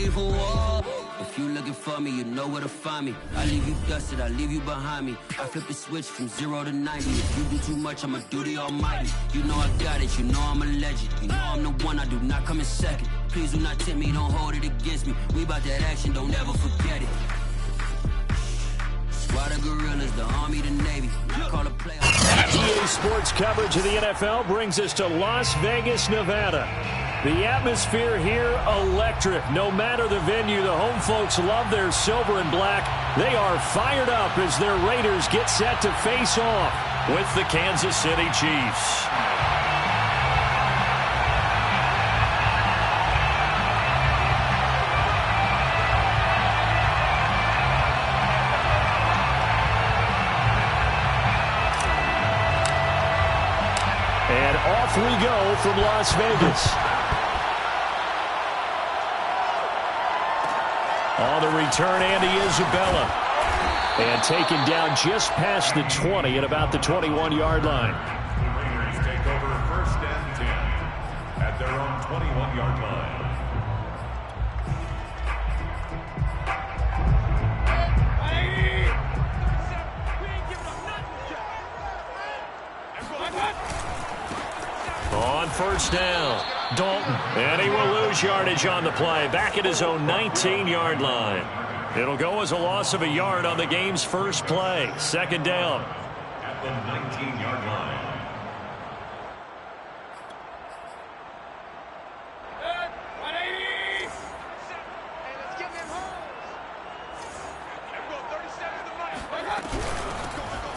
ready for war. If you looking for me, you know where to find me. I leave you dusted, I leave you behind me. I flip the switch from 0 to 90. If you do too much, I'ma do the almighty. You know I got it, you know I'm a legend. You know I'm the one, I do not come in second. Please do not tempt me, don't hold it against me. We about that action, don't ever forget it. Squad of gorillas, the Army, the Navy. Call a play. EA Sports coverage of the NFL brings us to Las Vegas, Nevada. The atmosphere here, electric. No matter the venue, the home folks love their silver and black. They are fired up as their Raiders get set to face off with the Kansas City Chiefs. And off we go from Las Vegas. On the return, Andy Isabella. And taken down just past the 20 at about the 21-yard line. Raiders take over 1st and 10 at their own 21-yard line. On 1st down, Dalton. And he will lose yardage on the play. Back at his own 19-yard line. It'll go as a loss of a yard on the game's first play. 2nd down. At the 19-yard line.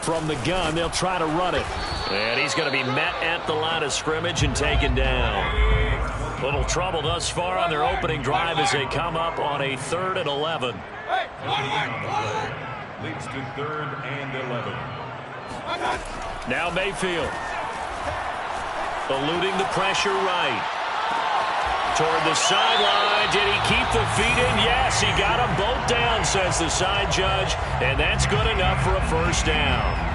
From the gun, they'll try to run it. And he's going to be met at the line of scrimmage and taken down. Little trouble thus far on their opening drive as they come up on a 3rd and 11. Leads to 3rd and 11. Now Mayfield. Eluding the pressure right. Toward the sideline. Did he keep the feet in? Yes, he got them both down, says the side judge. And that's good enough for a 1st down.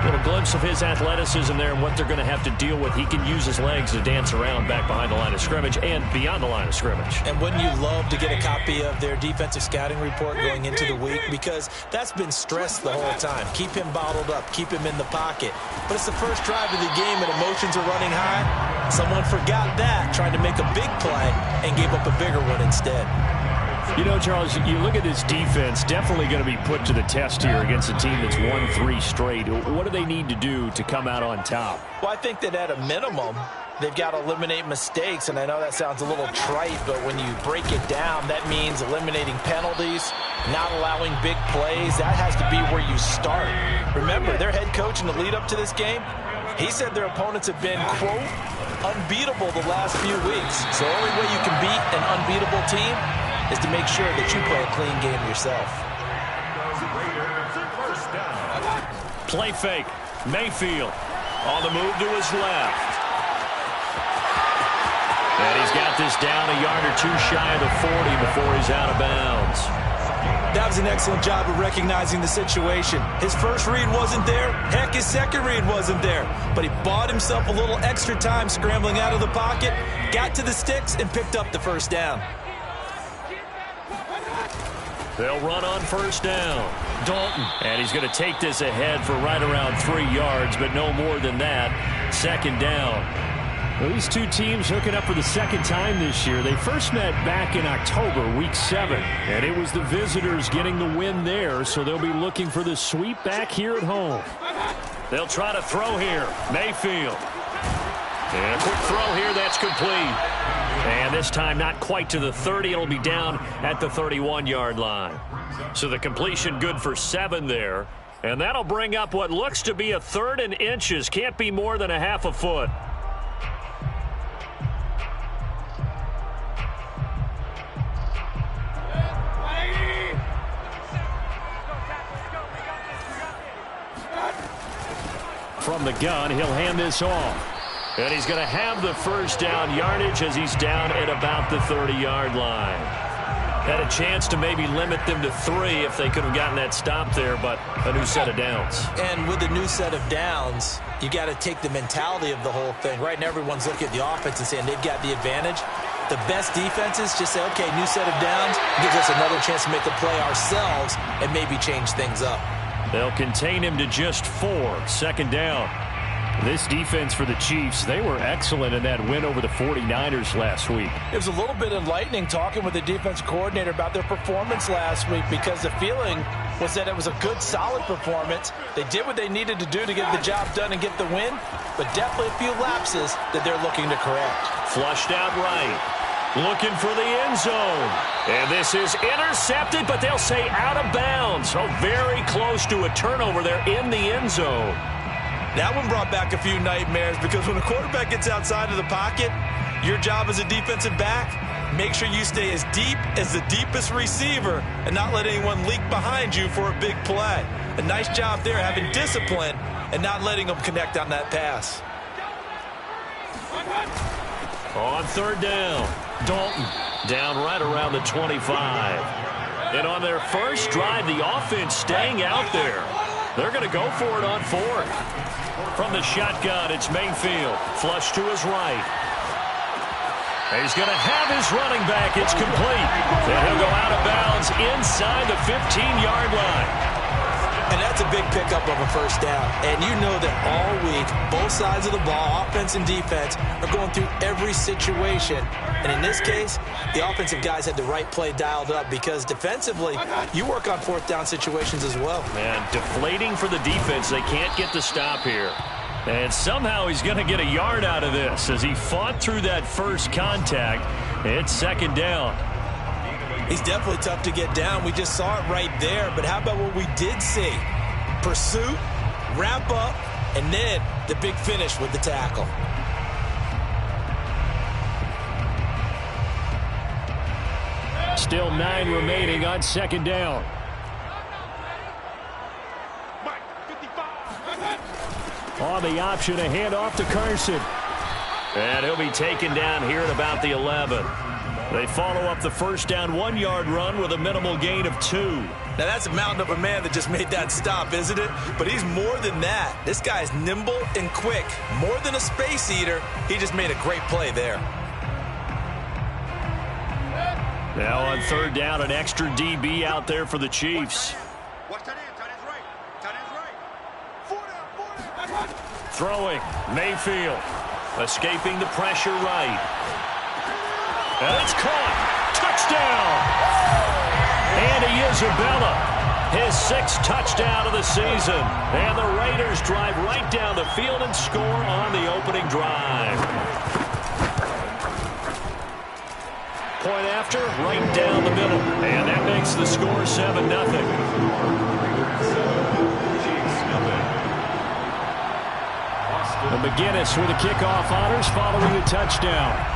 Little glimpse of his athleticism there and what they're going to have to deal with. He can use his legs to dance around back behind the line of scrimmage and beyond the line of scrimmage. And wouldn't you love to get a copy of their defensive scouting report going into the week? Because that's been stressed the whole time. Keep him bottled up. Keep him in the pocket. But it's the first drive of the game and emotions are running high. Someone forgot that, trying to make a big play and gave up a bigger one instead. You know, Charles, you look at this defense, definitely going to be put to the test here against a team that's won 3 straight. What do they need to do to come out on top? Well, I think that at a minimum, they've got to eliminate mistakes, and I know that sounds a little trite, but when you break it down, that means eliminating penalties, not allowing big plays. That has to be where you start. Remember, their head coach in the lead-up to this game, he said their opponents have been, quote, unbeatable the last few weeks. So the only way you can beat an unbeatable team is to make sure that you play a clean game yourself. Play fake. Mayfield on the move to his left. And he's got this down a yard or two shy of the 40 before he's out of bounds. That was an excellent job of recognizing the situation. His first read wasn't there. Heck, his second read wasn't there. But he bought himself a little extra time scrambling out of the pocket, got to the sticks, and picked up the 1st down. They'll run on 1st down. Dalton. And he's going to take this ahead for right around 3 yards, but no more than that. 2nd down. Well, these two teams hooking up for the 2nd time this year. They first met back in October, week 7. And it was the visitors getting the win there, so they'll be looking for the sweep back here at home. They'll try to throw here. Mayfield. And a quick throw here, that's complete. And this time not quite to the 30. It'll be down at the 31-yard line. So the completion good for 7 there. And that'll bring up what looks to be a 3rd and inches. Can't be more than a half a foot. From the gun, he'll hand this off. And he's going to have the 1st down yardage as he's down at about the 30-yard line. Had a chance to maybe limit them to 3 if they could have gotten that stop there, but a new set of downs. And with the new set of downs, you got to take the mentality of the whole thing, right? And everyone's looking at the offense and saying they've got the advantage. The best defenses just say, okay, new set of downs, gives us another chance to make a play ourselves and maybe change things up. They'll contain him to just 4. Second down. This defense for the Chiefs, they were excellent in that win over the 49ers last week. It was a little bit enlightening talking with the defense coordinator about their performance last week, because the feeling was that it was a good, solid performance. They did what they needed to do to get the job done and get the win, but definitely a few lapses that they're looking to correct. Flushed out right. Looking for the end zone. And this is intercepted, but they'll say out of bounds. So very close to a turnover there in the end zone. That one brought back a few nightmares, because when a quarterback gets outside of the pocket, your job as a defensive back, make sure you stay as deep as the deepest receiver and not let anyone leak behind you for a big play. A nice job there, having discipline and not letting them connect on that pass. On third down, Dalton down right around the 25. And on their first drive, the offense staying out there. They're going to go for it on fourth. From the shotgun, it's Mayfield. Flush to his right. He's going to have his running back. It's complete. And he'll go out of bounds inside the 15-yard line. And that's a big pickup of a first down. And you know that all week, both sides of the ball, offense and defense, are going through every situation. And in this case, the offensive guys had the right play dialed up, because defensively, you work on fourth down situations as well. Man, deflating for the defense. They can't get the stop here. And somehow he's going to get a yard out of this as he fought through that first contact. It's second down. He's definitely tough to get down. We just saw it right there. But how about what we did see? Pursuit, wrap up, and then the big finish with the tackle. Still 9 remaining on second down. On the option, a handoff to Carson. And he'll be taken down here at about the 11. They follow up the first down 1-yard run with a minimal gain of 2. Now that's a mountain of a man that just made that stop, isn't it? But he's more than that. This guy's nimble and quick. More than a space eater, he just made a great play there. Now on third down, an extra DB out there for the Chiefs. Throwing, Mayfield. Escaping the pressure right. And it's caught. Touchdown. Andy Isabella, his 6th touchdown of the season. And the Raiders drive right down the field and score on the opening drive. Point after, right down the middle. And that makes the score 7-0. And McGinnis with the kickoff honors following the touchdown.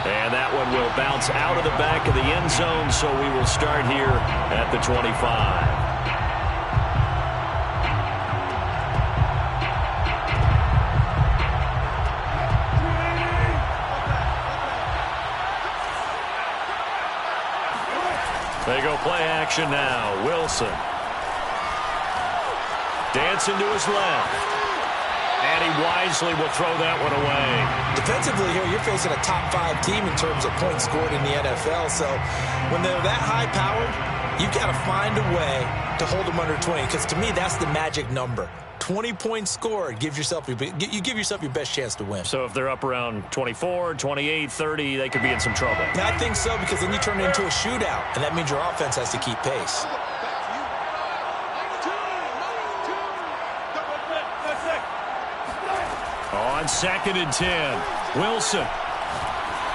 And that one will bounce out of the back of the end zone, so we will start here at the 25. They go play action now. Wilson. Dancing to his left. And he wisely will throw that one away. Defensively here, you're facing a top 5 team in terms of points scored in the NFL. So when they're that high-powered, you've got to find a way to hold them under 20. Because to me, that's the magic number. 20 points scored, you give yourself your best chance to win. So if they're up around 24, 28, 30, they could be in some trouble. Yeah, I think so, because then you turn it into a shootout, and that means your offense has to keep pace. On 2nd and 10, Wilson.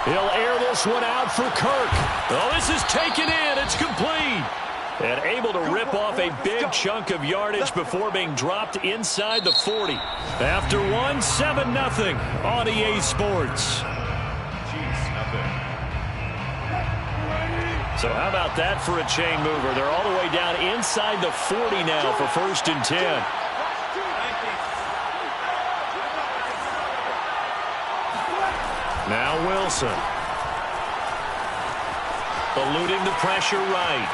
He'll air this one out for Kirk. Oh, this is taken in. It's complete. And able to rip off a big chunk of yardage before being dropped inside the 40. After one, 7-0 on EA Sports. So how about that for a chain mover? They're all the way down inside the 40 now for 1st and 10. Now Wilson. Eluding the pressure right.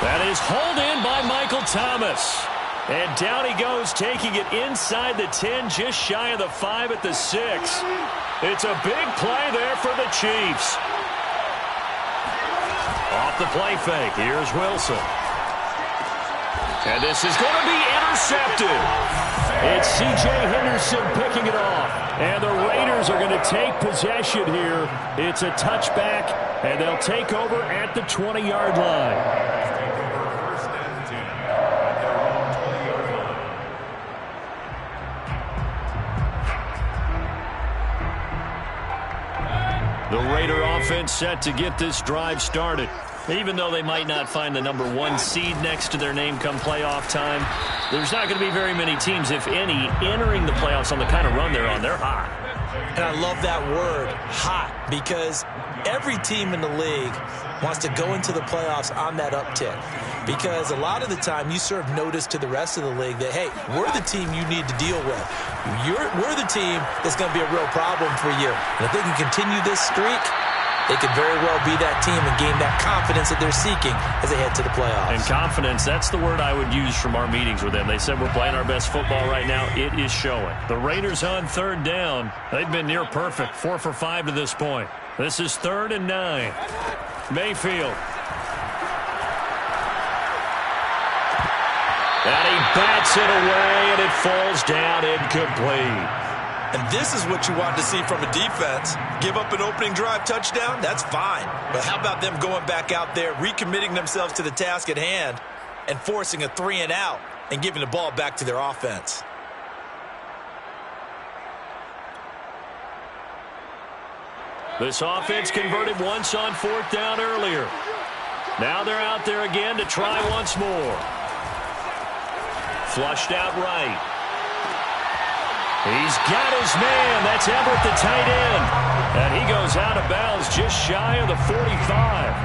That is hauled in by Michael Thomas. And down he goes, taking it inside the 10, just shy of the 5 at the 6. It's a big play there for the Chiefs. Off the play fake, here's Wilson. And this is going to be intercepted. It's C.J. Henderson picking it off. And the Raiders are going to take possession here. It's a touchback, and they'll take over at the 20-yard line. The Raider offense set to get this drive started. Even though they might not find the number 1 seed next to their name come playoff time, there's not going to be very many teams, if any, entering the playoffs on the kind of run they're on. They're hot. And I love that word, hot, because every team in the league wants to go into the playoffs on that uptick. Because a lot of the time you serve notice to the rest of the league that, hey, we're the team you need to deal with. We're the team that's going to be a real problem for you. And if they can continue this streak, they could very well be that team and gain that confidence that they're seeking as they head to the playoffs. And confidence, that's the word I would use from our meetings with them. They said we're playing our best football right now. It is showing. The Raiders on 3rd down. They've been near perfect, 4 for 5 to this point. This is 3rd and 9. Mayfield. And he bats it away, and it falls down incomplete. And this is what you want to see from a defense. Give up an opening drive touchdown, that's fine. But how about them going back out there, recommitting themselves to the task at hand, and forcing a 3-and-out and giving the ball back to their offense? This offense converted once on 4th down earlier. Now they're out there again to try once more. Flushed out right. He's got his man. That's Everett, the tight end. And he goes out of bounds just shy of the 45.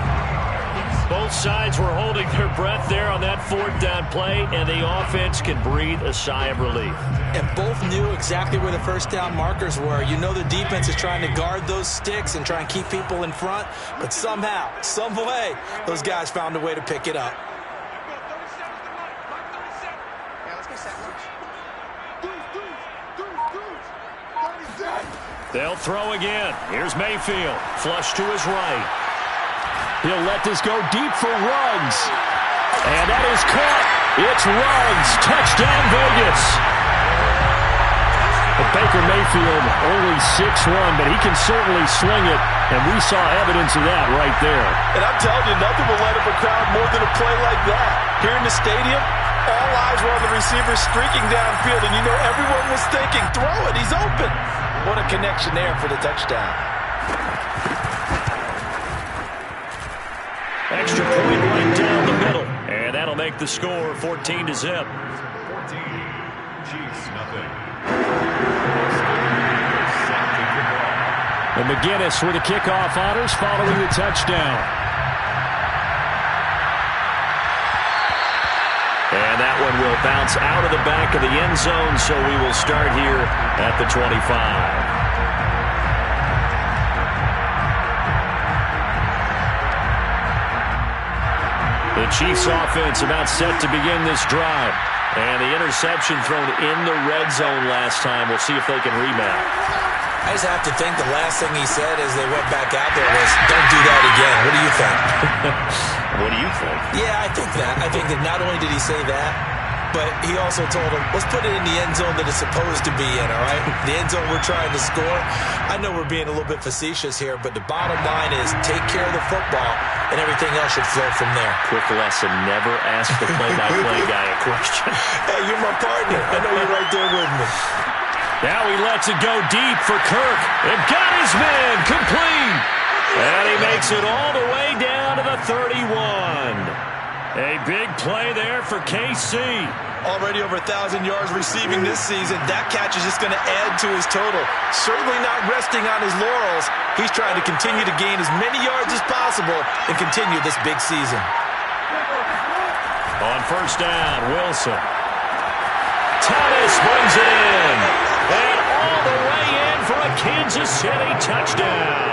Both sides were holding their breath there on that 4th down play, and the offense can breathe a sigh of relief. And both knew exactly where the 1st down markers were. You know the defense is trying to guard those sticks and try and keep people in front, but somehow, some way, those guys found a way to pick it up. They'll throw again. Here's Mayfield. Flush to his right. He'll let this go deep for Ruggs. And that is caught. It's Ruggs. Touchdown, Vegas. But Baker Mayfield only 6'1", but he can certainly sling it. And we saw evidence of that right there. And I'm telling you, nothing will light up a crowd more than a play like that. Here in the stadium, all eyes were on the receiver streaking downfield. And you know everyone was thinking, throw it, he's open. What a connection there for the touchdown. Extra point right down the middle. And that'll make the score 14-0. 14, Chiefs, nothing. And McGinnis with the kickoff honors following the touchdown. And that one will bounce out of the back of the end zone, so we will start here at the 25. The Chiefs offense about set to begin this drive. And the interception thrown in the red zone last time. We'll see if they can rebound. I just have to think the last thing he said as they went back out there was, don't do that again. What do you think? What do you think? Yeah, I think that. I think that not only did he say that, but he also told him, let's put it in the end zone that it's supposed to be in, all right? The end zone we're trying to score. I know we're being a little bit facetious here, but the bottom line is take care of the football, and everything else should flow from there. Quick lesson, never ask the play-by-play guy a question. Hey, you're my partner. I know you're right there with me. Now he lets it go deep for Kirk. And got his man complete. And he makes it all the way down to the 31. A big play there for KC. Already over 1,000 yards receiving this season. That catch is just going to add to his total. Certainly not resting on his laurels. He's trying to continue to gain as many yards as possible and continue this big season. On 1st down, Wilson. Thomas brings it in. And all the way in for a Kansas City touchdown.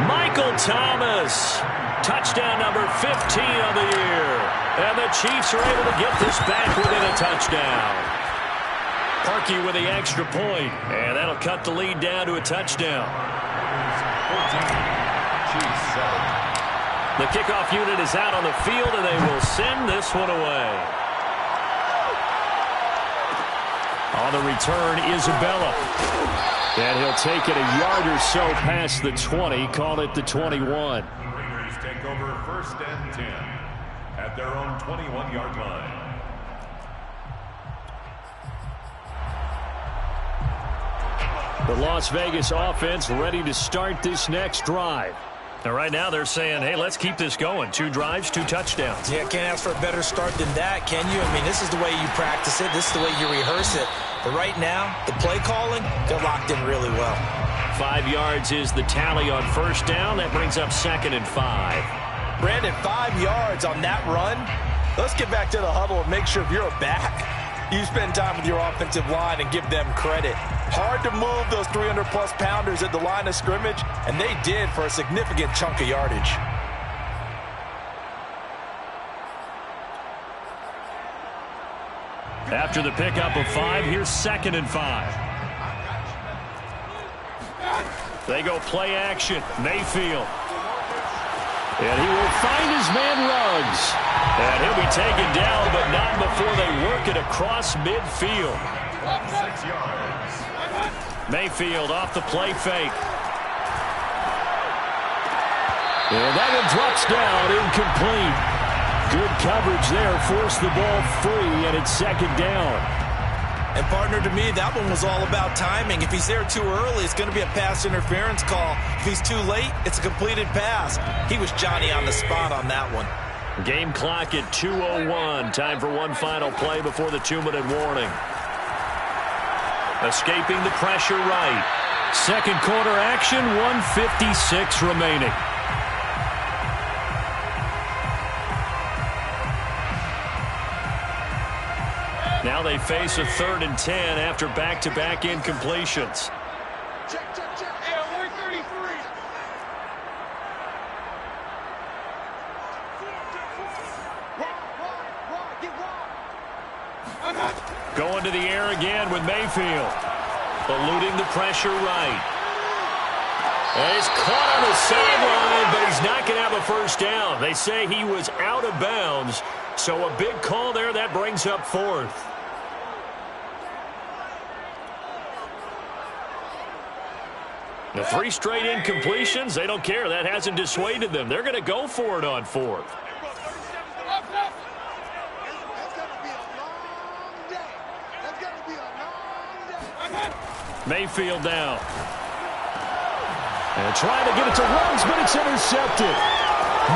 Michael Michael Thomas. Touchdown number 15 on the year. And the Chiefs are able to get this back within a touchdown. Parkey with the extra point, and that'll cut the lead down to a touchdown. 14, Chiefs 7. The kickoff unit is out on the field, and they will send this one away. On the return, Isabella. And he'll take it a yard or so past the 20, call it the 21. Raiders take over 1st and 10 at their own 21-yard line. The Las Vegas offense ready to start this next drive. Now, right now, they're saying, hey, let's keep this going. 2 drives, 2 touchdowns. Yeah, can't ask for a better start than that, can you? I mean, this is the way you practice it. This is the way you rehearse it. But right now, the play calling, they're locked in really well. 5 yards is the tally on 1st down. That brings up 2nd and 5. Brandon, 5 yards on that run. Let's get back to the huddle and make sure if you're a back, you spend time with your offensive line and give them credit. Hard to move those 300-plus pounders at the line of scrimmage, and they did for a significant chunk of yardage. After the pickup of 5, here's 2nd and 5. They go play action. Mayfield. And he will find his man Ruggs. And he'll be taken down, but not before they work it across midfield. 6 yards. Mayfield off the play fake. And that one drops down, incomplete. Good coverage there, forced the ball free, and it's 2nd down. And, partner, to me, that one was all about timing. If he's there too early, it's going to be a pass interference call. If he's too late, it's a completed pass. He was Johnny on the spot on that one. Game clock at 2:01. Time for one final play before the 2-minute warning. Escaping the pressure right. 2nd quarter action, 1:56 remaining. Now they face a 3rd and 10 after back-to-back incompletions. Check. Hey, 133. Going to the air again with Mayfield. Eluding the pressure right. And he's caught on the sideline, but he's not going to have a 1st down. They say he was out of bounds, so a big call there. That brings up 4th. The 3 straight incompletions, they don't care. That hasn't dissuaded them. They're going to go for it on 4th. Mayfield down. And trying to get it to Ruggs, but it's intercepted.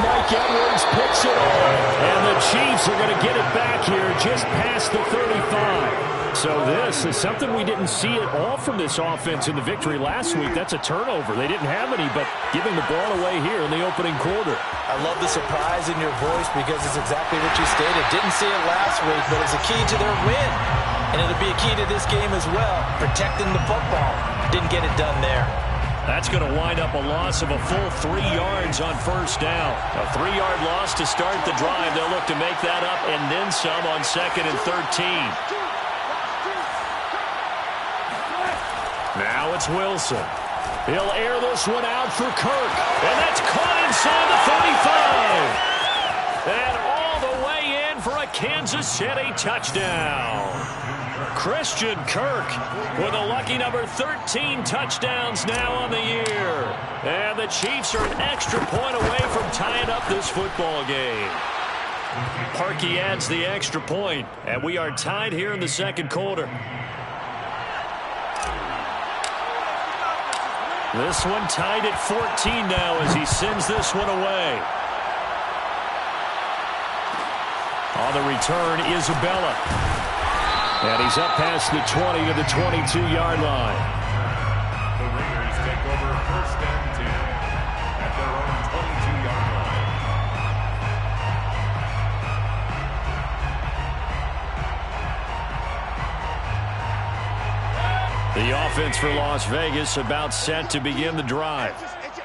Mike Edwards picks it off. And the Chiefs are going to get it back here just past the 35. So this is something we didn't see at all from this offense in the victory last week. That's a turnover. They didn't have any, but giving the ball away here in the opening quarter. I love the surprise in your voice because it's exactly what you stated. Didn't see it last week, but it's a key to their win. And it'll be a key to this game as well, protecting the football. Didn't get it done there. That's going to wind up a loss of a full 3 yards on 1st down. A 3-yard loss to start the drive. They'll look to make that up and then some on 2nd and 13. Now it's Wilson. He'll air this one out for Kirk. And that's caught inside the 35. And all the way in for a Kansas City touchdown. Christian Kirk with a lucky number 13 touchdowns now on the year. And the Chiefs are an extra point away from tying up this football game. Parkey adds the extra point, and we are tied here in the 2nd quarter. This one tied at 14 now as he sends this one away. On the return, Isabella. And he's up past the 20 to the 22-yard line. The Raiders take over 1st and 10 at their own 22-yard line. The offense for Las Vegas about set to begin the drive.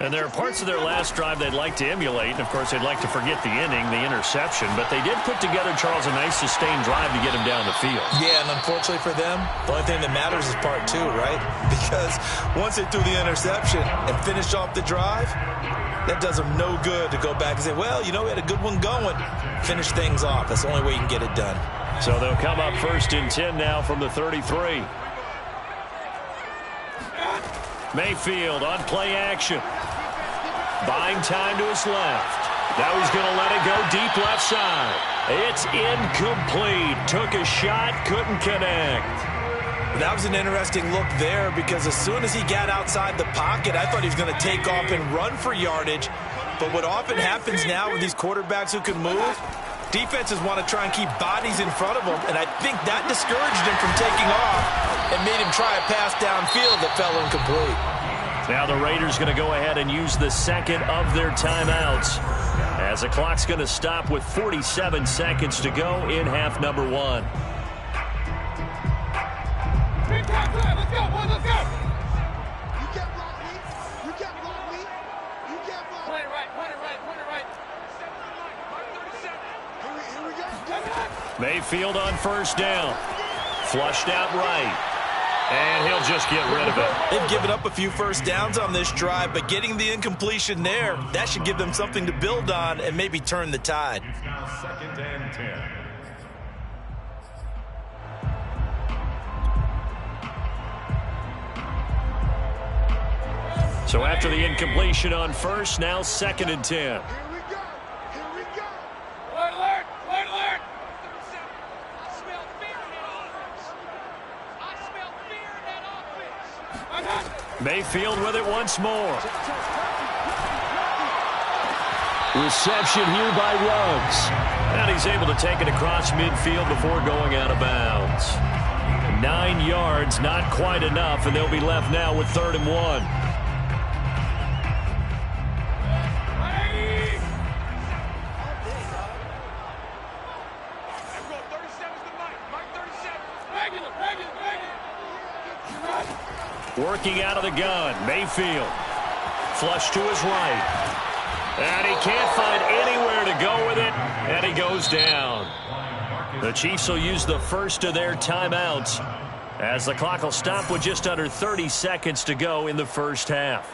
And there are parts of their last drive they'd like to emulate. And, of course, they'd like to forget the inning, the interception. But they did put together, Charles, a nice sustained drive to get him down the field. Yeah, and unfortunately for them, the only thing that matters is part two, right? Because once they threw the interception and finished off the drive, that does them no good to go back and say, well, you know, we had a good one going. Finish things off. That's the only way you can get it done. So they'll come up 1st and 10 now from the 33. Mayfield on play action. Buying time to his left. Now he's going to let it go deep left side. It's incomplete. Took a shot, couldn't connect. That was an interesting look there because as soon as he got outside the pocket, I thought he was going to take off and run for yardage. But what often happens now with these quarterbacks who can move, defenses want to try and keep bodies in front of them, and I think that discouraged him from taking off and made him try a pass downfield that fell incomplete. Now the Raiders going to go ahead and use the second of their timeouts as the clock's going to stop with 47 seconds to go in half number 1. Let's go, boys, let's go! You can't block me. You can't block me. You can't block me. Point it right, point it right, point it right. Here we go. Mayfield on 1st down. Flushed out right. And he'll just get rid of it. They've given up a few first downs on this drive, but getting the incompletion there, that should give them something to build on and maybe turn the tide. It's now 2nd and 10. So after the incompletion on 1st, now 2nd and 10. Here we go. Here we go. Alert, alert, alert, alert. I smell fear in that offense. I smell fear in that offense. Mayfield with it once more. Reception here by Ruggs. And he's able to take it across midfield before going out of bounds. 9 yards, not quite enough, and they'll be left now with 3rd and 1. Working out of the gun, Mayfield. Flush to his right. And he can't find anywhere to go with it, and he goes down. The Chiefs will use the first of their timeouts as the clock will stop with just under 30 seconds to go in the first half.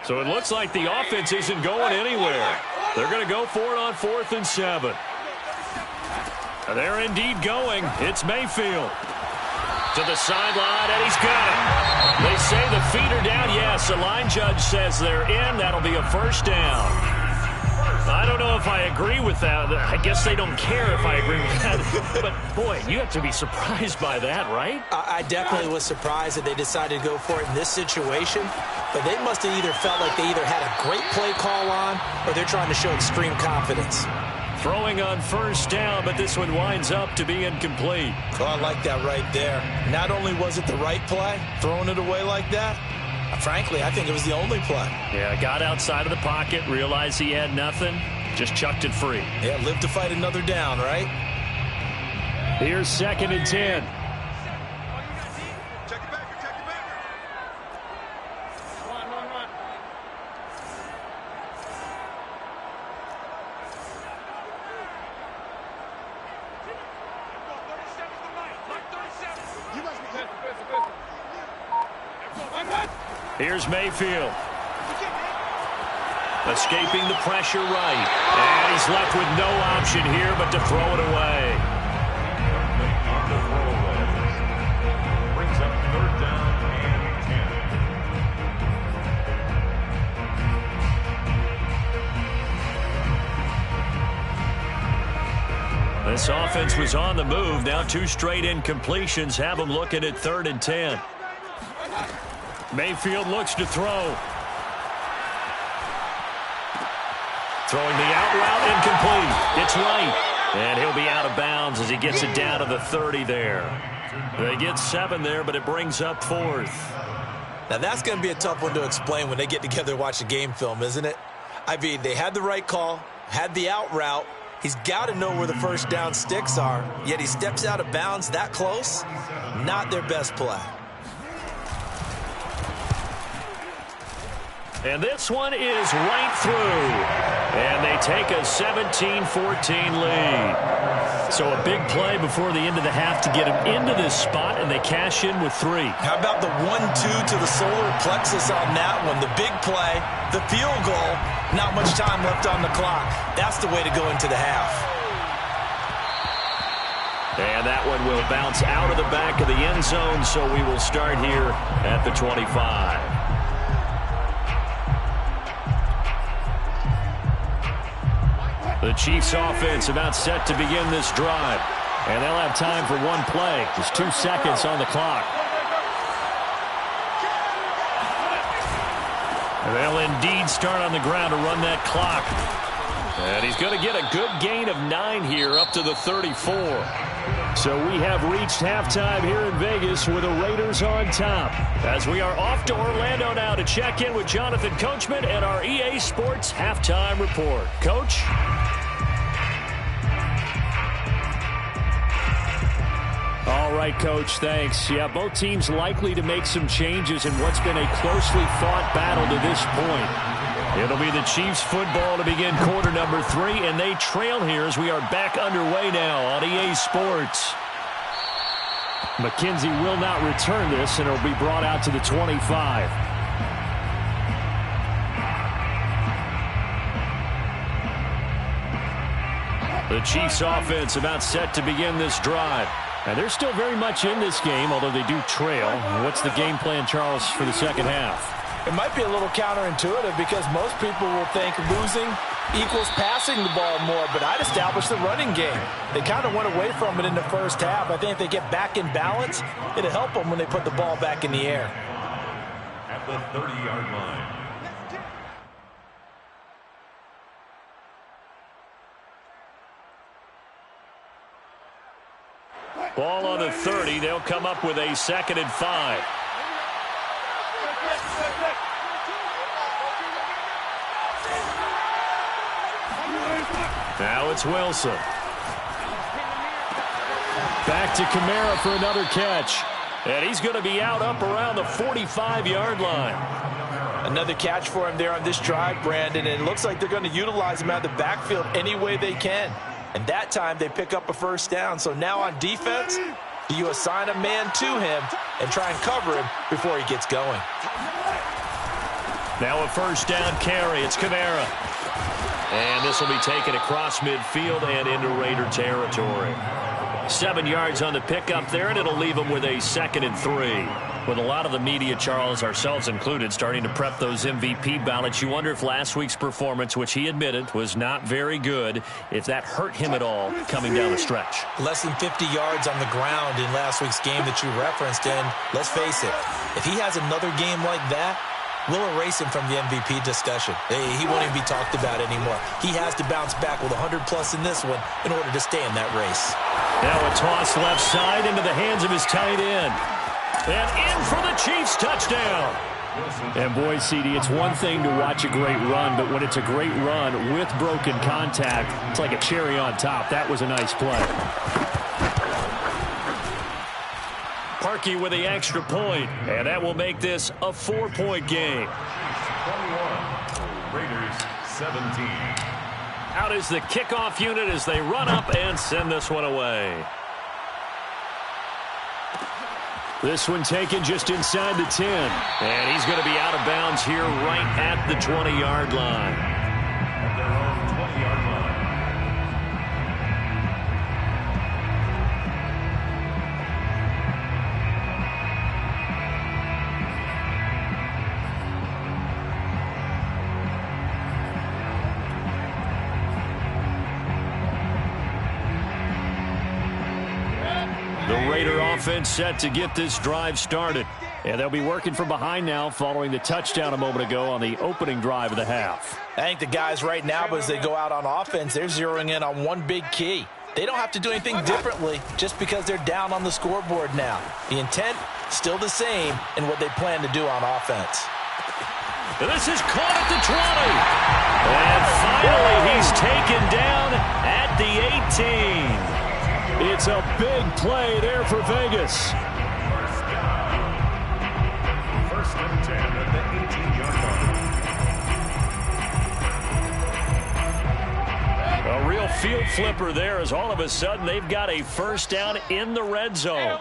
So it looks like the offense isn't going anywhere. They're going to go for it on 4th and 7. They're indeed going. It's Mayfield. To the sideline, and he's got it. They say the feet are down. Yes, the line judge says they're in. That'll be a 1st down. I don't know if I agree with that. I guess they don't care if I agree with that. But, boy, you have to be surprised by that, right? I definitely was surprised that they decided to go for it in this situation. But they must have either felt like they either had a great play call on or they're trying to show extreme confidence. Throwing on 1st down, but this one winds up to be incomplete. Oh, I like that right there. Not only was it the right play, throwing it away like that, frankly, I think it was the only play. Yeah, got outside of the pocket, realized he had nothing, just chucked it free. Yeah, live to fight another down, right? Here's 2nd and 10. Check it back, check it back. Run. Here's Mayfield. Escaping the pressure right. And he's left with no option here but to throw it away. On the throwaway. Brings up 3rd down and 10. This offense was on the move. Now 2 straight incompletions have them looking at 3rd and 10. Mayfield looks to throw. Throwing the out route, incomplete. It's right. And he'll be out of bounds as he gets it down to the 30 there. They get 7 there, but it brings up 4th. Now that's going to be a tough one to explain when they get together and watch the game film, isn't it? I mean, they had the right call, had the out route, He's got to know where the first down sticks are, yet he steps out of bounds that close. Not their best play. And this one is right through. And they take a 17-14 lead. So a big play before the end of the half to get him into this spot, and they cash in with 3. How about the 1-2 to the solar plexus on that one? The big play, the field goal, not much time left on the clock. That's the way to go into the half. And that one will bounce out of the back of the end zone, so we will start here at the 25. The Chiefs offense about set to begin this drive. And they'll have time for one play. Just 2 seconds on the clock. And they'll indeed start on the ground to run that clock. And he's going to get a good gain of 9 here up to the 34. So we have reached halftime here in Vegas with the Raiders on top. As we are off to Orlando now to check in with Jonathan Coachman and our EA Sports Halftime Report. Coach? All right, Coach, thanks. Yeah, both teams likely to make some changes in what's been a closely fought battle to this point. It'll be the Chiefs football to begin quarter number 3, and they trail here as we are back underway now on EA Sports. McKenzie will not return this, and it'll be brought out to the 25. The Chiefs offense about set to begin this drive. And they're still very much in this game, although they do trail. What's the game plan, Charles, for the second half? It might be a little counterintuitive because most people will think losing equals passing the ball more, but I'd establish the running game. They kind of went away from it in the first half. I think if they get back in balance, it'll help them when they put the ball back in the air. At the 30-yard line. Ball on the 30. They'll come up with a 2nd and 5. Now it's Wilson. Back to Kamara for another catch. And he's going to be out up around the 45-yard line. Another catch for him there on this drive, Brandon. And it looks like they're going to utilize him out of the backfield any way they can. And that time they pick up a first down. So now on defense, you assign a man to him and try and cover him before he gets going. Now a first down carry. It's Kamara. And this will be taken across midfield and into Raider territory. 7 yards on the pickup there, and it'll leave them with a 2nd and 3. With a lot of the media, Charles, ourselves included, starting to prep those MVP ballots, you wonder if last week's performance, which he admitted was not very good, if that hurt him at all coming down the stretch. Less than 50 yards on the ground in last week's game that you referenced, and let's face it, if he has another game like that, we'll erase him from the MVP discussion. He won't even be talked about anymore. He has to bounce back with 100-plus in this one in order to stay in that race. Now a toss left side into the hands of his tight end. And in for the Chiefs touchdown. And boy, CD, it's one thing to watch a great run, but when it's a great run with broken contact, it's like a cherry on top. That was a nice play. Parkey with the extra point, and that will make this a 4-point game. 21, Raiders 17. Out is the kickoff unit as they run up and send this one away. This one taken just inside the 10. And he's going to be out of bounds here right at the 20-yard line. At their own 20-yard line. The Raider offense set to get this drive started. And they'll be working from behind now following the touchdown a moment ago on the opening drive of the half. I think the guys right now, as they go out on offense, they're zeroing in on one big key. They don't have to do anything differently just because they're down on the scoreboard now. The intent, still the same in what they plan to do on offense. And this is caught at the 20. And finally, he's taken down at It's a big play there for Vegas. First and 10 at the 18-yard line. A real field flipper there as all of a sudden they've got a first down in the red zone.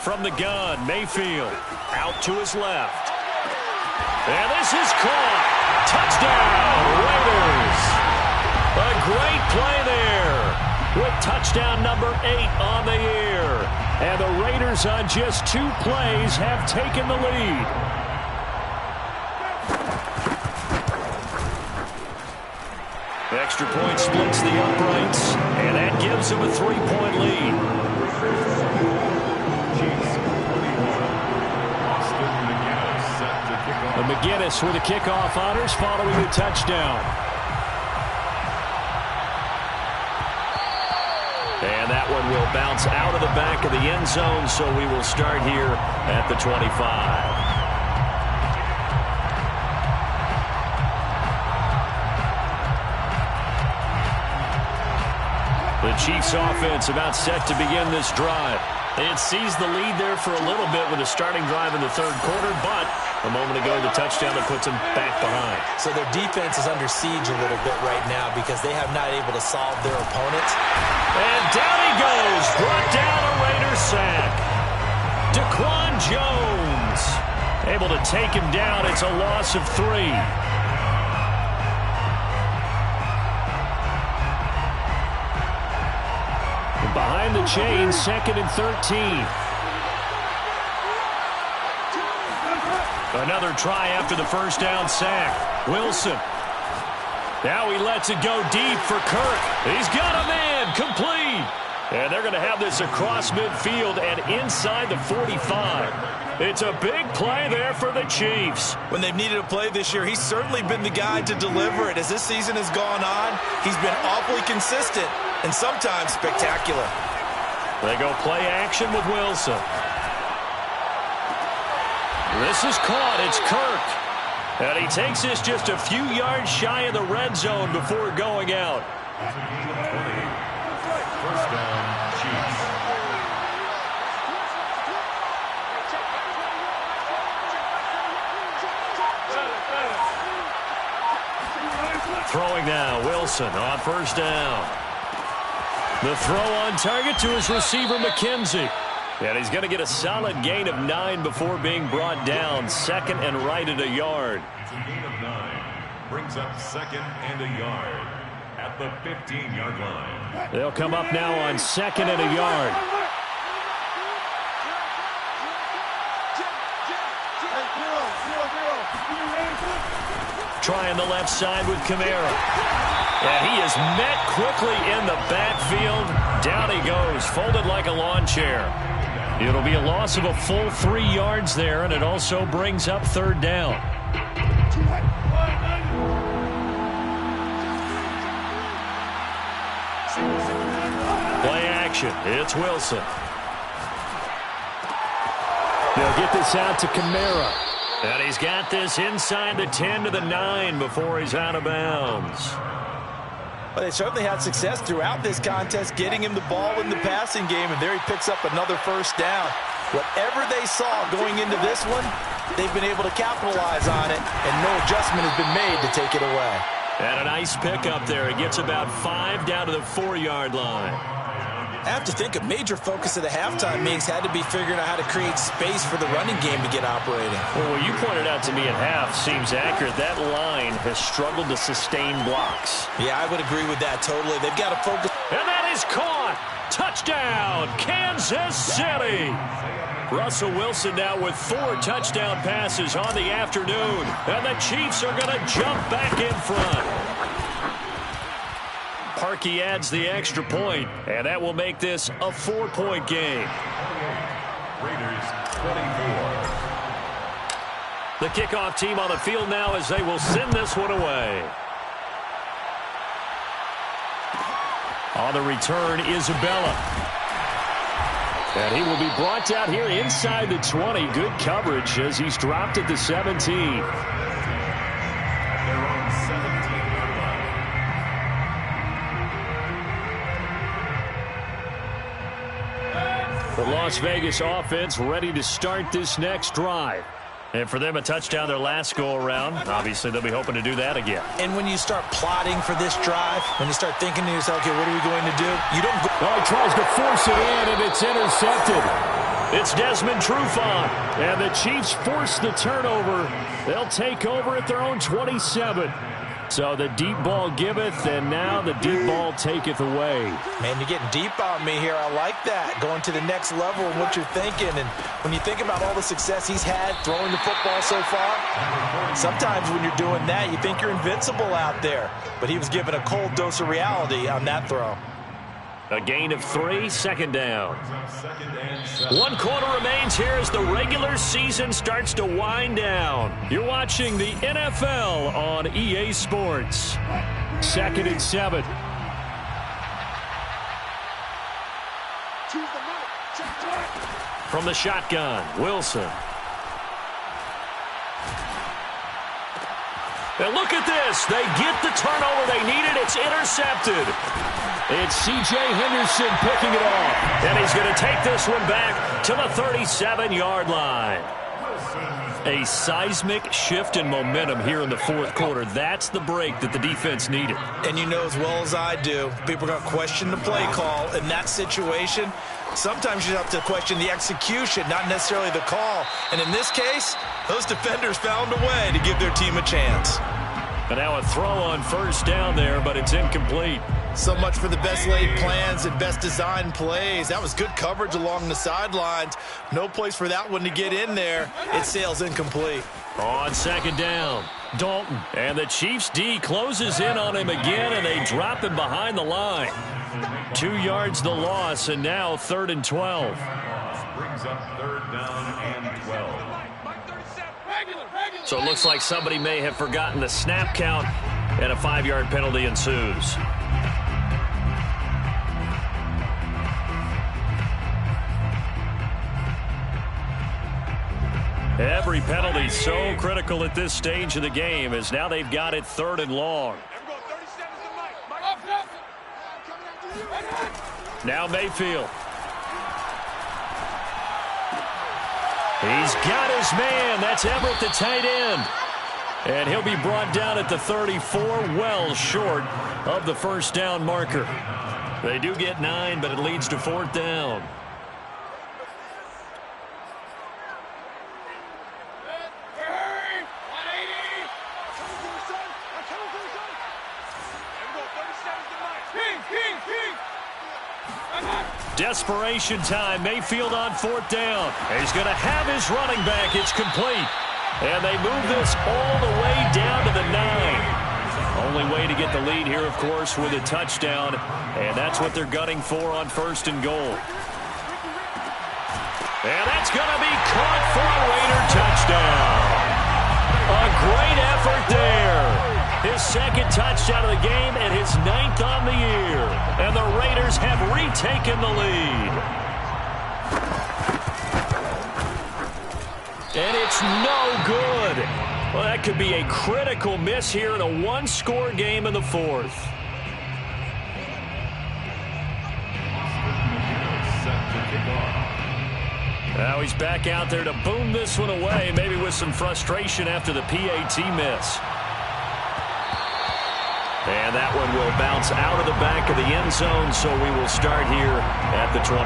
From the gun, Mayfield out to his left. And this is caught. Touchdown, Raiders. A great play there with touchdown number 8 on the year. And the Raiders on just 2 plays have taken the lead. Extra point splits the uprights, and that gives them a 3-point lead. Chiefs 21. Austin McGinnis set to kick off. McGinnis with the kickoff honors following the touchdown. And that one will bounce out of the back of the end zone, so we will start here at the 25. The Chiefs offense about set to begin this drive. It seized the lead there for a little bit with a starting drive in the third quarter, but a moment ago the touchdown that puts them back behind. So their defense is under siege a little bit right now because they have not able to solve their opponents. And down he goes, brought down a Raider sack. Daquan Jones able to take him down. It's a loss of 3. Behind the chain, 2nd and 13. Another try after the first down sack. Wilson. Now he lets it go deep for Kirk. He's got a man, complete. And they're going to have this across midfield and inside the 45. It's a big play there for the Chiefs. When they've needed a play this year, he's certainly been the guy to deliver it. As this season has gone on, he's been awfully consistent and sometimes spectacular. They go play action with Wilson. This is caught. It's Kirk. And he takes this just a few yards shy of the red zone before going out. First down, Chiefs. Throwing now, Wilson on first down. The throw on target to his receiver, McKenzie. And he's going to get a solid gain of 9 before being brought down. 2nd and right at a yard. It's a gain of 9. Brings up 2nd and a yard at the 15-yard line. They'll come up now on 2nd and a yard. Trying the left side with Kamara. And he is met quickly in the backfield. Down he goes, folded like a lawn chair. It'll be a loss of a full 3 yards there, and it also brings up 3rd down. Play action. It's Wilson. They'll get this out to Kamara. And he's got this inside the 10 to the 9 before he's out of bounds. Well, they certainly had success throughout this contest, getting him the ball in the passing game, and there he picks up another first down. Whatever they saw going into this one, they've been able to capitalize on it, and no adjustment has been made to take it away. And a nice pickup there. It gets about 5 down to the 4-yard line. I have to think a major focus of the halftime meetings had to be figuring out how to create space for the running game to get operating. Well, what you pointed out to me at half seems accurate. That line has struggled to sustain blocks. Yeah, I would agree with that totally. They've got to focus. And that is caught. Touchdown, Kansas City. Russell Wilson now with 4 touchdown passes on the afternoon. And the Chiefs are going to jump back in front. Parkey adds the extra point, and that will make this a 4-point game. Raiders 24. The kickoff team on the field now as they will send this one away. On the return, Isabella. And he will be brought down here inside the 20. Good coverage as he's dropped at the 17. Las Vegas offense ready to start this next drive. And for them, a touchdown their last go-around. Obviously, they'll be hoping to do that again. And when you start plotting for this drive, when you start thinking to yourself, okay, what are we going to do? You don't go. Oh, he tries to force it in, and it's intercepted. It's Desmond Trufant, and the Chiefs force the turnover. They'll take over at their own 27. So the deep ball giveth, and now the deep ball taketh away. Man, you're getting deep on me here. I like that. Going to the next level of what you're thinking. And when you think about all the success he's had throwing the football so far, sometimes when you're doing that, you think you're invincible out there. But he was given a cold dose of reality on that throw. A gain of 3, second down. 1 quarter remains here as the regular season starts to wind down. You're watching the NFL on EA Sports. 2nd and 7. From the shotgun, Wilson. And look at this. They get the turnover they needed. It's intercepted. It's C.J. Henderson picking it off. And he's going to take this one back to the 37-yard line. A seismic shift in momentum here in the 4th quarter. That's the break that the defense needed. And you know as well as I do, people are going to question the play call in that situation. Sometimes you have to question the execution, not necessarily the call. And in this case, those defenders found a way to give their team a chance. And now a throw on first down there, but it's incomplete. So much for the best laid plans and best designed plays. That was good coverage along the sidelines. No place for that one to get in there. It sails incomplete. On 2nd down, Dalton. And the Chiefs D closes in on him again, and they drop him behind the line. 2 yards the loss, and now 3rd and 12. Brings up 3rd down and 12. So it looks like somebody may have forgotten the snap count, and a 5-yard penalty ensues. Every penalty so critical at this stage of the game, as now they've got it 3rd and long. Now Mayfield. He's got his man. That's Everett, the tight end. And he'll be brought down at the 34, well short of the first down marker. They do get 9, but it leads to 4th down. Desperation time. Mayfield on 4th down. He's going to have his running back. It's complete. And they move this all the way down to the 9. Only way to get the lead here, of course, with a touchdown. And that's what they're gunning for on 1st and goal. And that's going to be caught for a Raider touchdown. A great effort there. His 2nd touchdown of the game and his 9th on the year. And the Raiders have retaken the lead. And it's no good. Well, that could be a critical miss here in a 1-score game in the 4th. Now he's back out there to boom this one away, maybe with some frustration after the PAT miss. And that one will bounce out of the back of the end zone, so we will start here at the 25.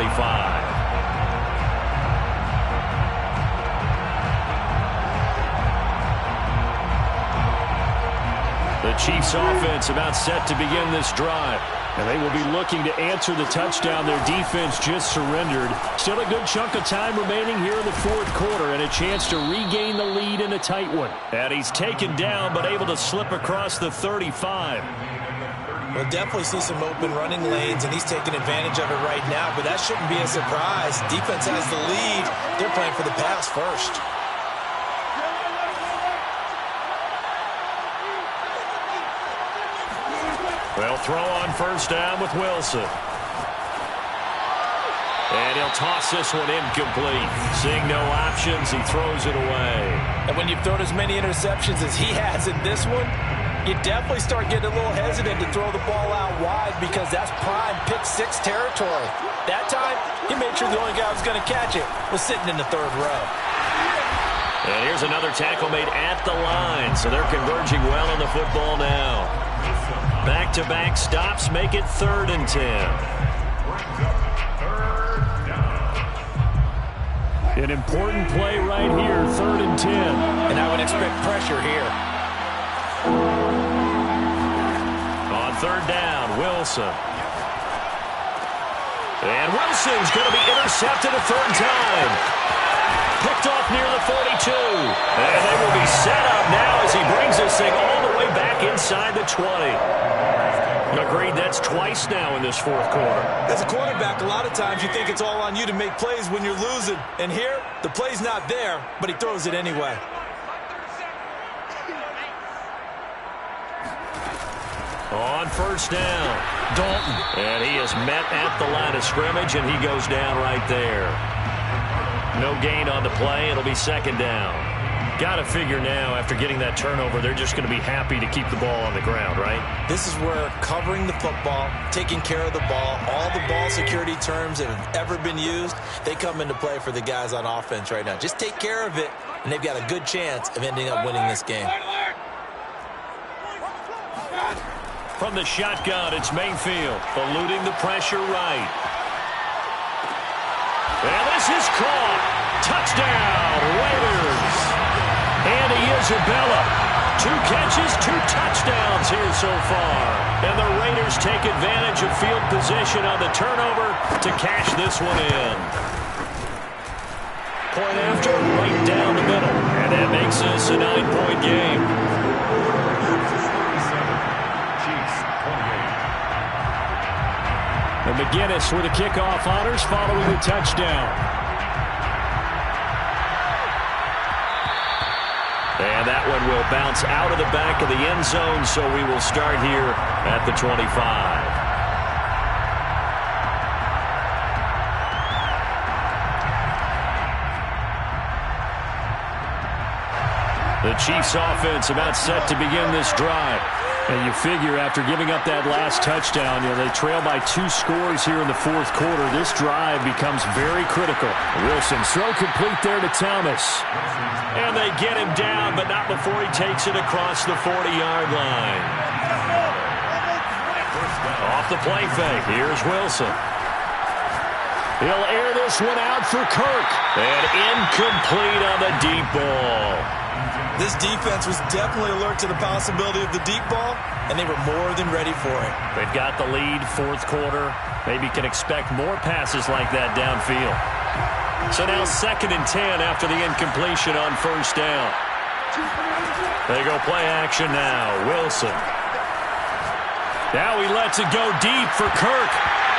The Chiefs offense about set to begin this drive. And they will be looking to answer the touchdown their defense just surrendered. Still a good chunk of time remaining here in the 4th quarter and a chance to regain the lead in a tight one. And he's taken down but able to slip across the 35. We'll definitely see some open running lanes, and he's taking advantage of it right now, but that shouldn't be a surprise. Defense has the lead. They're playing for the pass first. They'll throw on first down with Wilson. And he'll toss this one incomplete. Seeing no options, he throws it away. And when you've thrown as many interceptions as he has in this one, You definitely start getting a little hesitant to throw the ball out wide because that's prime pick six territory. That time, he made sure the only guy who was going to catch it was sitting in the third row. And here's another tackle made at the line, so they're converging well on the football now. Back-to-back stops make it 3rd and 10. An important play right here, 3rd and 10. And I would expect pressure here. On 3rd down, Wilson. And Wilson's going to be intercepted a 3rd time. Picked off near the 42. And they will be set up now as he brings this thing all the way back inside the 20. Agreed, that's twice now in this 4th quarter. As a quarterback, a lot of times you think it's all on you to make plays when you're losing. And here, the play's not there, but he throws it anyway. On 1st down, Dalton. And he is met at the line of scrimmage, and he goes down right there. No gain on the play. It'll be 2nd down. Got to figure now, after getting that turnover, they're just going to be happy to keep the ball on the ground, right? This is where covering the football, taking care of the ball, all the ball security terms that have ever been used, they come into play for the guys on offense right now. Just take care of it, and they've got a good chance of ending up winning this game. From the shotgun, it's Mayfield, eluding the pressure right. And this is caught. Touchdown, Raiders. Andy Isabella, 2 catches, 2 touchdowns here so far. And the Raiders take advantage of field position on the turnover to cash this one in. Point after, right down the middle. And that makes this a 9-point game. And McGinnis with a kickoff honors following the touchdown. And that one will bounce out of the back of the end zone, so we will start here at the 25. The Chiefs offense about set to begin this drive. And you figure after giving up that last touchdown, they trail by 2 scores here in the 4th quarter. This drive becomes very critical. Wilson throw complete there to Thomas. And they get him down, but not before he takes it across the 40-yard line. Off the play fake, here's Wilson. He'll air this one out for Kirk. And incomplete on the deep ball. This defense was definitely alert to the possibility of the deep ball, and they were more than ready for it. They've got the lead, 4th quarter. Maybe can expect more passes like that downfield. So now 2nd and 10 after the incompletion on 1st down. They go play action now. Wilson. Now he lets it go deep for Kirk.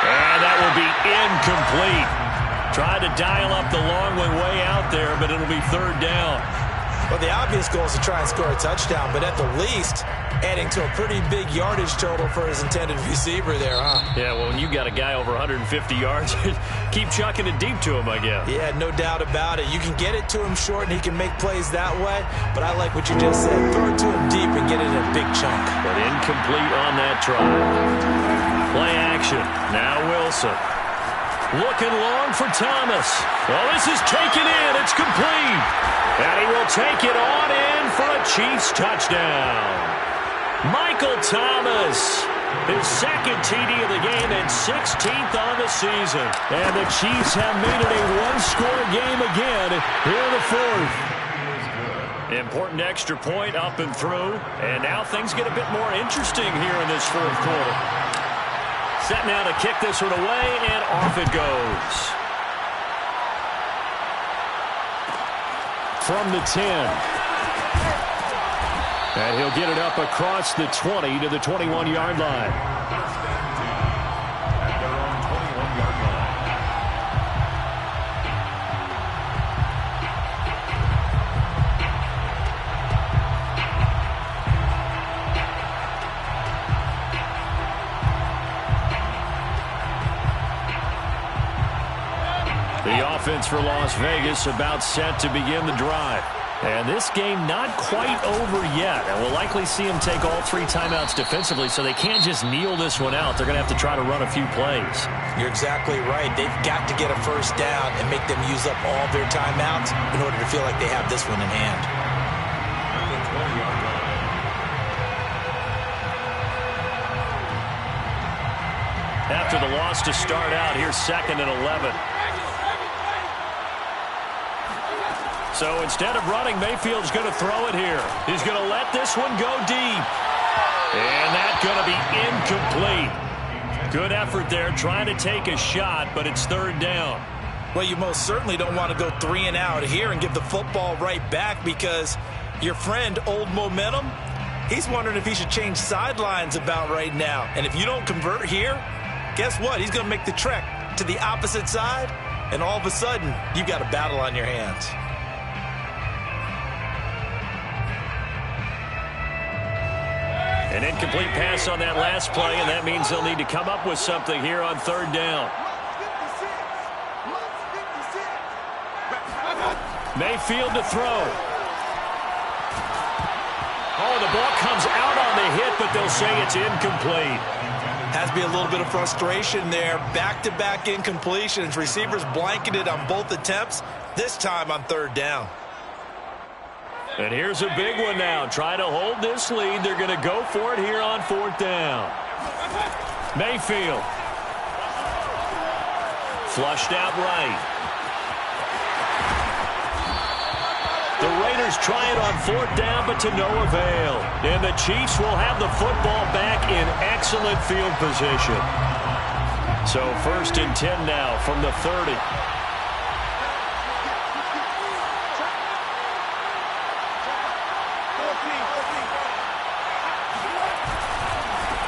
And that will be incomplete. Tried to dial up the long one way out there, but it'll be 3rd down. Well, the obvious goal is to try and score a touchdown, but at the least, adding to a pretty big yardage total for his intended receiver there, huh? Yeah, well, when you got a guy over 150 yards, keep chucking it deep to him, I guess. Yeah, no doubt about it. You can get it to him short, and he can make plays that way, but I like what you just said. Throw it to him deep and get it in a big chunk. But incomplete on that try. Play action. Now Wilson. Looking long for Thomas. Well, this is taken in. It's complete. And he will take it on in for a Chiefs touchdown. Michael Thomas, his 2nd TD of the game and 16th on the season. And the Chiefs have made it a 1-score game again here in the 4th. Important extra point up and through. And now things get a bit more interesting here in this 4th quarter. Set now to kick this one away, and off it goes. From the 10. And he'll get it up across the 20 to the 21-yard line. The offense for Las Vegas about set to begin the drive. And this game not quite over yet. And we'll likely see them take all 3 timeouts defensively, so they can't just kneel this one out. They're going to have to try to run a few plays. You're exactly right. They've got to get a first down and make them use up all their timeouts in order to feel like they have this one in hand. After the loss to start out, here's 2nd and 11. So instead of running, Mayfield's going to throw it here. He's going to let this one go deep. And that's going to be incomplete. Good effort there trying to take a shot, but it's 3rd down. Well, you most certainly don't want to go 3 and out here and give the football right back because your friend, Old Momentum, he's wondering if he should change sidelines about right now. And if you don't convert here, guess what? He's going to make the trek to the opposite side, and all of a sudden, you've got a battle on your hands. An incomplete pass on that last play, and that means they'll need to come up with something here on 3rd down. Mayfield to throw. Oh, the ball comes out on the hit, but they'll say it's incomplete. Has to be a little bit of frustration there. Back-to-back incompletions. Receivers blanketed on both attempts, this time on 3rd down. And here's a big one now. Try to hold this lead. They're going to go for it here on 4th down. Mayfield. Flushed out right. The Raiders try it on 4th down, but to no avail. And the Chiefs will have the football back in excellent field position. So 1st and 10 now from the 30.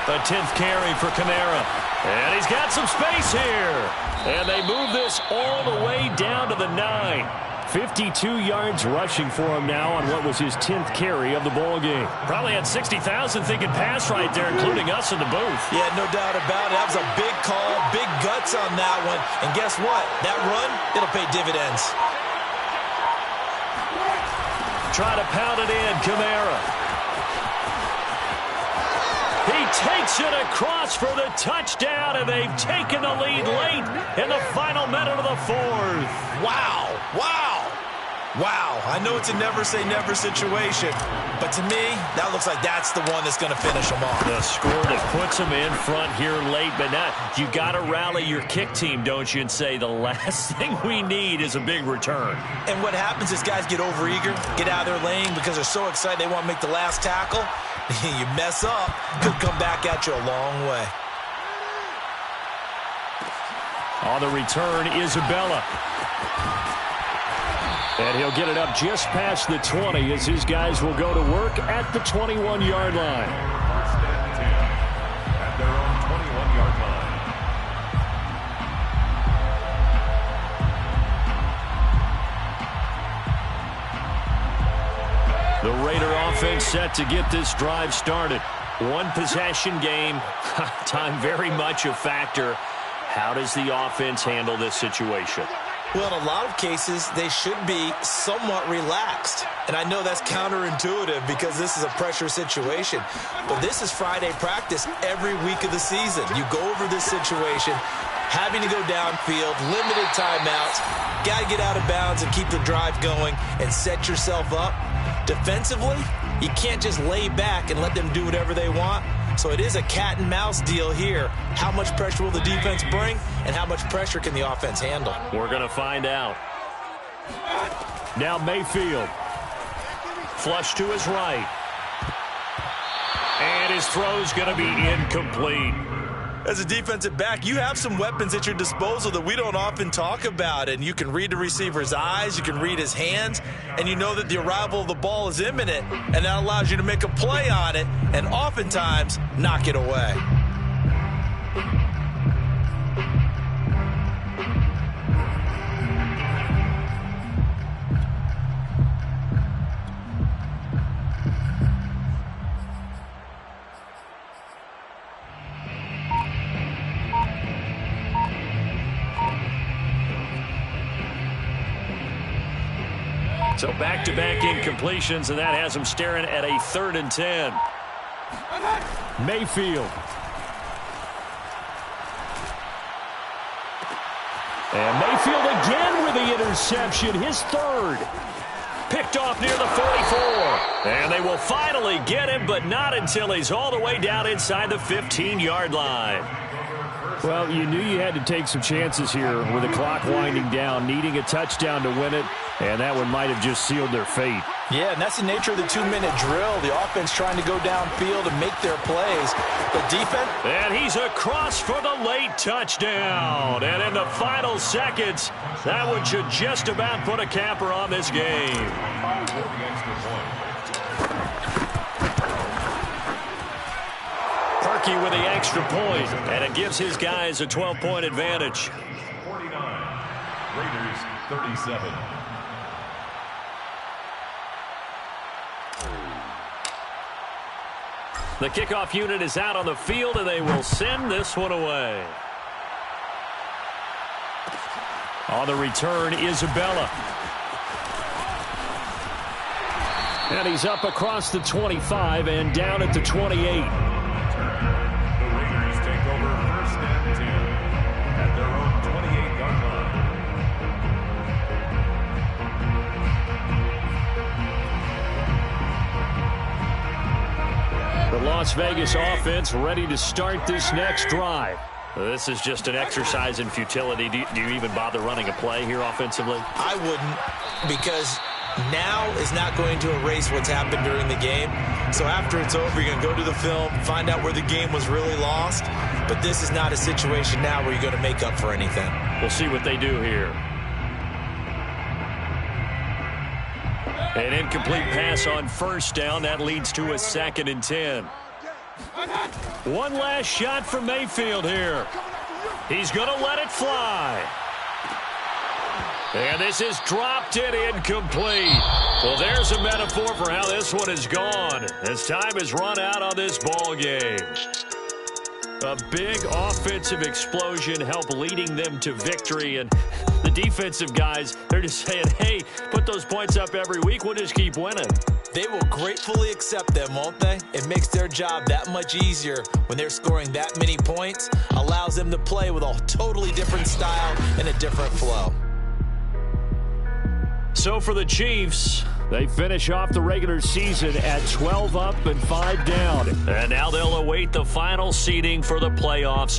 A 10th carry for Kamara. And he's got some space here. And they move this all the way down to the 9. 52 yards rushing for him now on what was his 10th carry of the ball game. Probably had 60,000 thinking pass right there, including us in the booth. Yeah, no doubt about it. That was a big call, big guts on that one. And guess what? That run, it'll pay dividends. Try to pound it in, Kamara. He takes it across for the touchdown, and they've taken the lead late in the final minute of the 4th. Wow, wow, wow. I know it's a never-say-never situation, but to me, that looks like that's the one that's going to finish them off. The score that puts them in front here late, but now you got to rally your kick team, don't you, and say the last thing we need is a big return. And what happens is guys get overeager, get out of their lane because they're so excited they want to make the last tackle. You mess up, could come back at you a long way. On the return, Isabella. And he'll get it up just past the 20 as his guys will go to work at the 21-yard line. 1st and 10 at their own 21-yard line. The Raider offense set to get this drive started. One possession game, time very much a factor. How does the offense handle this situation? Well, in a lot of cases, they should be somewhat relaxed. And I know that's counterintuitive because this is a pressure situation. But this is Friday practice every week of the season. You go over this situation, having to go downfield, limited timeouts, got to get out of bounds and keep the drive going and set yourself up. Defensively, you can't just lay back and let them do whatever they want. So it is a cat and mouse deal here. How much pressure will the defense bring, and how much pressure can the offense handle? We're going to find out. Now Mayfield. Flush to his right. And his throw's going to be incomplete. As a defensive back, you have some weapons at your disposal that we don't often talk about. And you can read the receiver's eyes, you can read his hands, and you know that the arrival of the ball is imminent. And that allows you to make a play on it and oftentimes knock it away. So back-to-back incompletions, and that has him staring at a 3rd and 10. Mayfield. And Mayfield again with the interception, his 3rd. Picked off near the 44. And they will finally get him, but not until he's all the way down inside the 15-yard line. Well, you knew you had to take some chances here with the clock winding down, needing a touchdown to win it, and that one might have just sealed their fate. Yeah, and that's the nature of the 2-minute drill. The offense trying to go downfield and make their plays. The defense. And he's across for the late touchdown. And in the final seconds, that one should just about put a capper on this game. Perky with the extra point, and it gives his guys a 12-point advantage. 49, Raiders 37. The kickoff unit is out on the field, and they will send this one away. On the return, Isabella. And he's up across the 25 and down at the 28. The Raiders take over 1st and 10 at their own 28-yard line. The Las Vegas offense ready to start this next drive. This is just an exercise in futility. Do you even bother running a play here offensively? I wouldn't, because now is not going to erase what's happened during the game. So after it's over, you're going to go to the film, find out where the game was really lost. But this is not a situation now where you're going to make up for anything. We'll see what they do here. An incomplete pass on 1st down. That leads to a 2nd and 10. One last shot for Mayfield here. He's going to let it fly. And this is dropped and incomplete. Well, there's a metaphor for how this one is gone, as time has run out on this ball game. A big offensive explosion helped leading them to victory, and the defensive guys, they're just saying, hey, put those points up every week, we'll just keep winning. They will gratefully accept them, won't they? It makes their job that much easier when they're scoring that many points, allows them to play with a totally different style and a different flow. So for the Chiefs, they finish off the regular season at 12 up and 5 down. And now they'll await the final seeding for the playoffs.